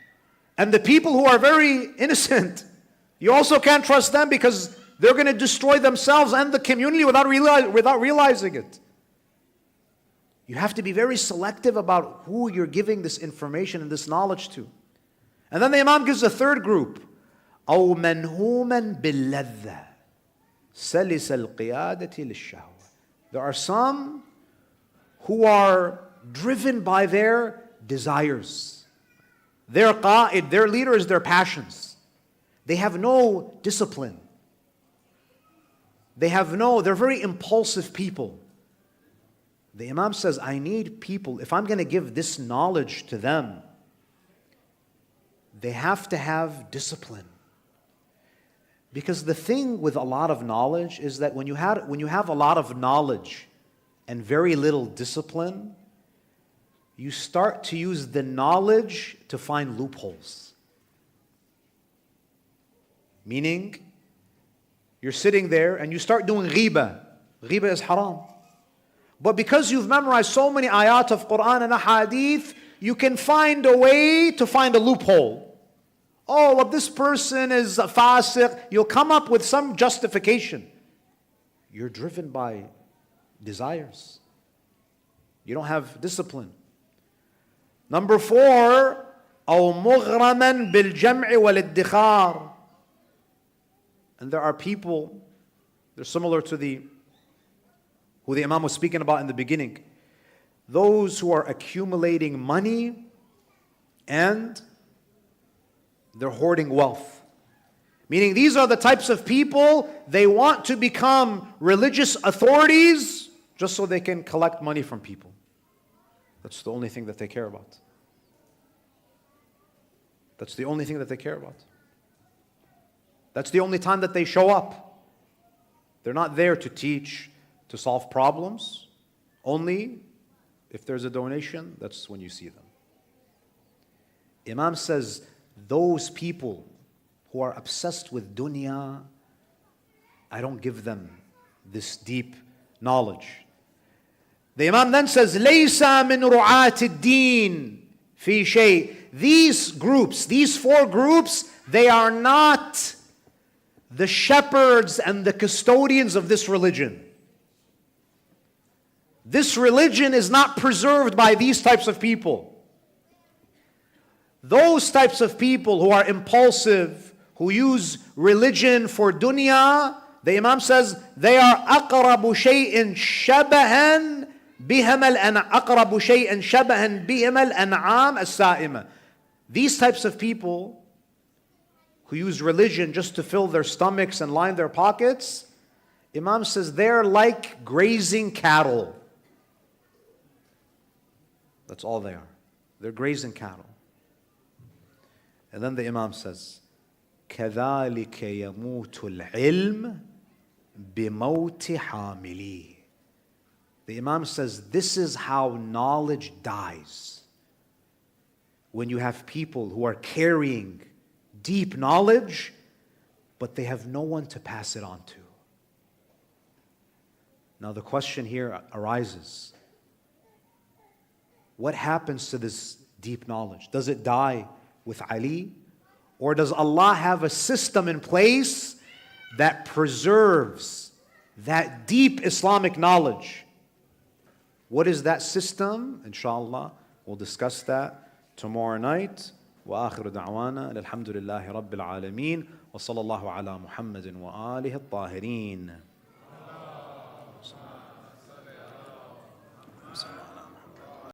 And the people who are very innocent, you also can't trust them because they're going to destroy themselves and the community without realizing it. You have to be very selective about who you're giving this information and this knowledge to. And then the Imam gives a third group. أَوْ مَنْهُومًا بِاللَّذَّةِ سَلِسَ الْقِيَادَةِ لِلشَّهْوَةِ. There are some who are driven by their desires. Their qa'id, their leader is their passions. They have no discipline. They're very impulsive people. The Imam says, I need people, if I'm going to give this knowledge to them, they have to have discipline. Because the thing with a lot of knowledge is that when you have a lot of knowledge and very little discipline, you start to use the knowledge to find loopholes. Meaning, you're sitting there and you start doing ghibah. Ghibah is haram. But because you've memorized so many ayat of Quran and ahadith, you can find a way to find a loophole. Oh, well, this person is a fasiq. You'll come up with some justification. You're driven by desires. You don't have discipline. Number 4, أو مغرما بالجمع والادخار. And there are people, they're similar to who the Imam was speaking about in the beginning. Those who are accumulating money and they're hoarding wealth. Meaning these are the types of people, they want to become religious authorities just so they can collect money from people. That's the only thing that they care about. That's the only thing that they care about. That's the only time that they show up. They're not there to teach, to solve problems. Only if there's a donation, that's when you see them. Imam says, those people who are obsessed with dunya, I don't give them this deep knowledge. The Imam then says, لَيْسَ مِنْ رُعَاةِ الدِّينِ فِي شَيْءٍ. These groups, these 4 groups, they are not the shepherds and the custodians of this religion. This religion is not preserved by these types of people. Those types of people who are impulsive, who use religion for dunya, the Imam says they are أقرب شيء شبها أقرب شيء شبها بهم الأنعام السائمة. These types of people who use religion just to fill their stomachs and line their pockets, Imam says they're like grazing cattle. That's all they are. They're grazing cattle. And then the Imam says, كَذَلِكَ يَمُوتُ الْعِلْمِ بِمَوْتِ حَامِلِهِ. The Imam says, this is how knowledge dies. When you have people who are carrying deep knowledge, but they have no one to pass it on to. Now the question here arises, what happens to this deep knowledge? Does it die with Ali? Or does Allah have a system in place that preserves that deep Islamic knowledge? What is that system? Inshallah, we'll discuss that tomorrow night. وآخر دعوانا الحمد لله رب العالمين وصلى الله على محمد وآله الطاهرين.